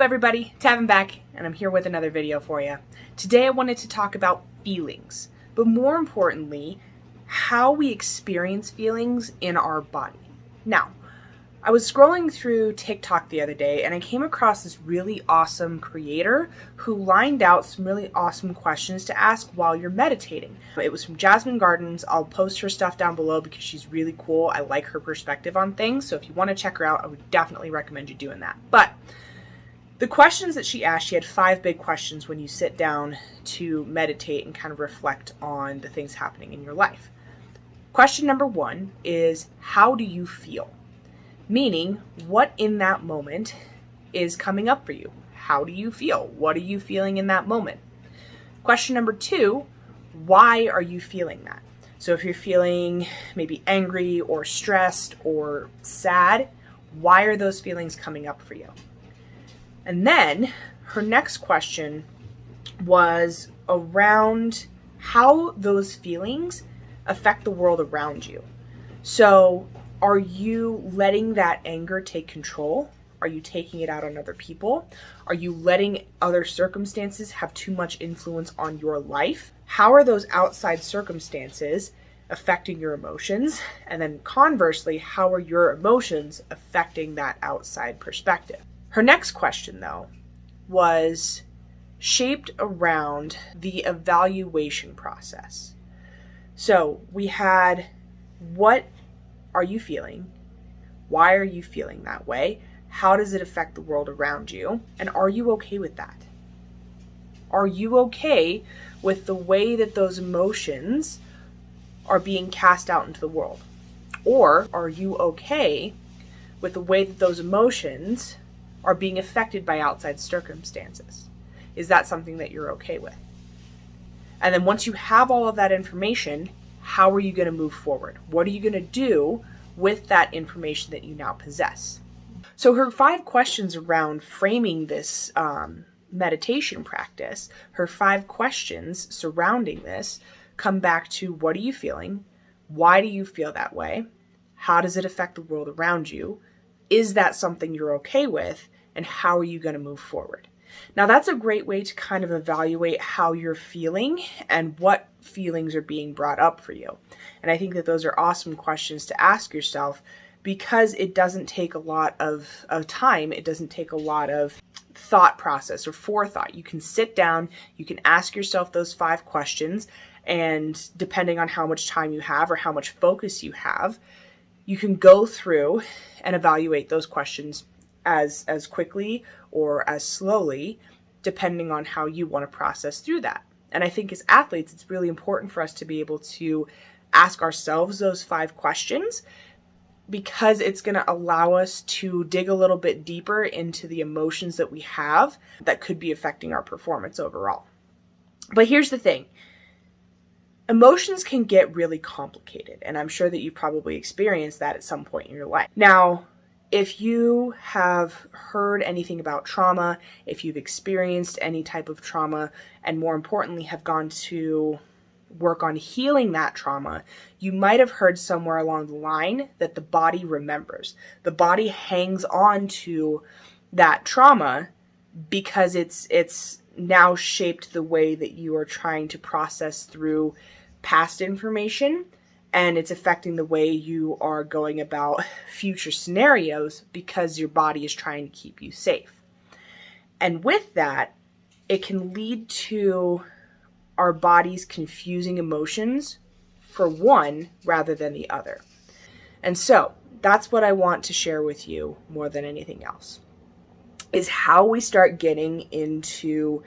up, everybody? Tavin back, and I'm here with another video for you. Today I wanted to talk about feelings, but more importantly, how we experience feelings in our body. Now, I was scrolling through TikTok the other day, and I came across this really awesome creator who lined out some really awesome questions to ask while you're meditating. It was from Jasmine Gardens. I'll post her stuff down below because she's really cool. I like her perspective on things, so if you want to check her out, I would definitely recommend you doing that. But the questions that she asked, she had 5 big questions when you sit down to meditate and kind of reflect on the things happening in your life. Question number 1 is, how do you feel? Meaning, what in that moment is coming up for you? How do you feel? What are you feeling in that moment? Question number 2, why are you feeling that? So if you're feeling maybe angry or stressed or sad, why are those feelings coming up for you? And then her next question was around how those feelings affect the world around you. So are you letting that anger take control? Are you taking it out on other people? Are you letting other circumstances have too much influence on your life? How are those outside circumstances affecting your emotions? And then conversely, how are your emotions affecting that outside perspective? Her next question, though, was shaped around the evaluation process. So we had, what are you feeling? Why are you feeling that way? How does it affect the world around you? And are you okay with that? Are you okay with the way that those emotions are being cast out into the world? Or are you okay with the way that those emotions are being affected by outside circumstances? Is that something that you're okay with? And then once you have all of that information, how are you going to move forward? What are you going to do with that information that you now possess? So her 5 questions around framing this meditation practice, her 5 questions surrounding this come back to, what are you feeling? Why do you feel that way? How does it affect the world around you? Is that something you're okay with? And how are you going to move forward? Now, that's a great way to kind of evaluate how you're feeling and what feelings are being brought up for you. And I think that those are awesome questions to ask yourself, because it doesn't take a lot of time. It doesn't take a lot of thought process or forethought. You can sit down, you can ask yourself those 5 questions, and depending on how much time you have or how much focus you have, you can go through and evaluate those questions as quickly or as slowly, depending on how you want to process through that. And I think as athletes, it's really important for us to be able to ask ourselves those 5 questions, because it's going to allow us to dig a little bit deeper into the emotions that we have that could be affecting our performance overall. But here's the thing. Emotions can get really complicated, and I'm sure that you've probably experienced that at some point in your life. Now, if you have heard anything about trauma, if you've experienced any type of trauma, and more importantly, have gone to work on healing that trauma, you might have heard somewhere along the line that the body remembers. The body hangs on to that trauma because it's now shaped the way that you are trying to process through past information, and it's affecting the way you are going about future scenarios because your body is trying to keep you safe. And with that, it can lead to our bodies confusing emotions for one rather than the other. And so that's what I want to share with you more than anything else, is how we start getting into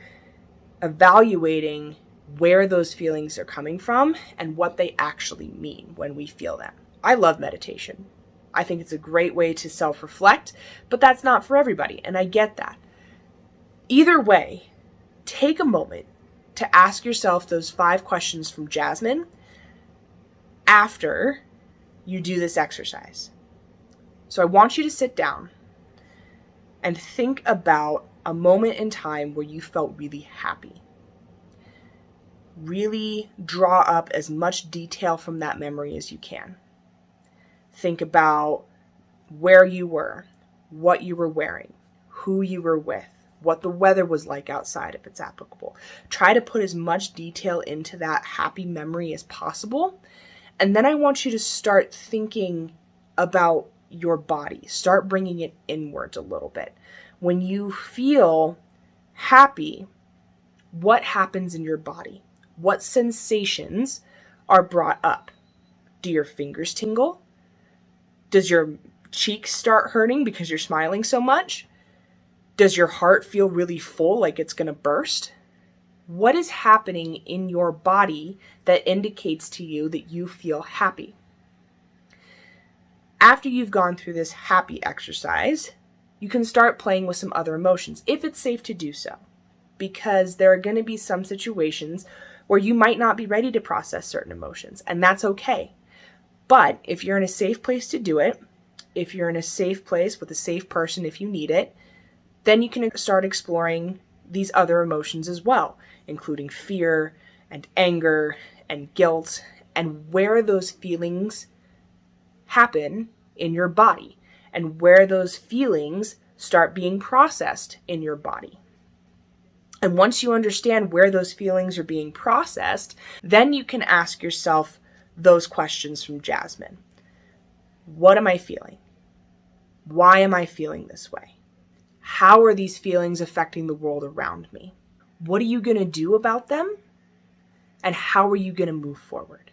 evaluating where those feelings are coming from and what they actually mean when we feel them. I love meditation. I think it's a great way to self-reflect, but that's not for everybody, and I get that. Either way, take a moment to ask yourself those 5 questions from Jasmine after you do this exercise. So I want you to sit down and think about a moment in time where you felt really happy. Really draw up as much detail from that memory as you can. Think about where you were, what you were wearing, who you were with, what the weather was like outside if it's applicable. Try to put as much detail into that happy memory as possible. And then I want you to start thinking about your body. Start bringing it inwards a little bit. When you feel happy, what happens in your body? What sensations are brought up? Do your fingers tingle? Does your cheeks start hurting because you're smiling so much? Does your heart feel really full, like it's going to burst? What is happening in your body that indicates to you that you feel happy? After you've gone through this happy exercise, you can start playing with some other emotions, if it's safe to do so, because there are going to be some situations where you might not be ready to process certain emotions, and that's okay. But if you're in a safe place to do it, if you're in a safe place with a safe person if you need it, then you can start exploring these other emotions as well, including fear and anger and guilt, and where those feelings happen in your body and where those feelings start being processed in your body. And once you understand where those feelings are being processed, then you can ask yourself those questions from Jasmine. What am I feeling? Why am I feeling this way? How are these feelings affecting the world around me? What are you going to do about them? And how are you going to move forward?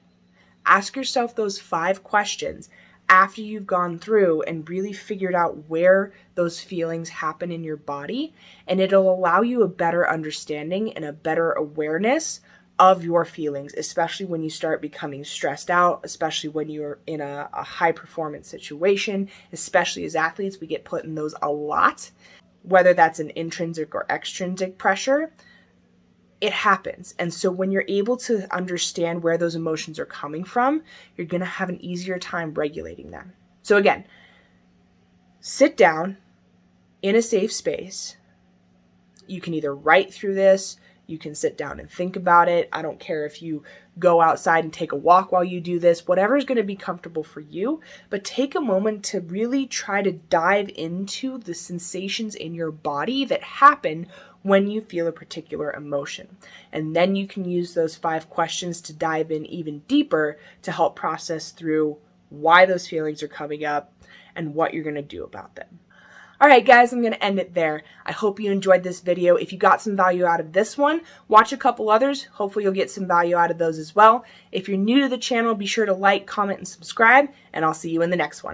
Ask yourself those 5 questions after you've gone through and really figured out where those feelings happen in your body, and it'll allow you a better understanding and a better awareness of your feelings, especially when you start becoming stressed out, especially when you're in a high performance situation. Especially as athletes, we get put in those a lot, whether that's an intrinsic or extrinsic pressure. It happens. And so when you're able to understand where those emotions are coming from, you're going to have an easier time regulating them. So again, sit down in a safe space. You can either write through this, you can sit down and think about it. I don't care if you go outside and take a walk while you do this, whatever is going to be comfortable for you, but take a moment to really try to dive into the sensations in your body that happen when you feel a particular emotion. And then you can use those 5 questions to dive in even deeper to help process through why those feelings are coming up and what you're going to do about them. All right, guys, I'm going to end it there. I hope you enjoyed this video. If you got some value out of this one, watch a couple others. Hopefully you'll get some value out of those as well. If you're new to the channel, be sure to like, comment, and subscribe, and I'll see you in the next one.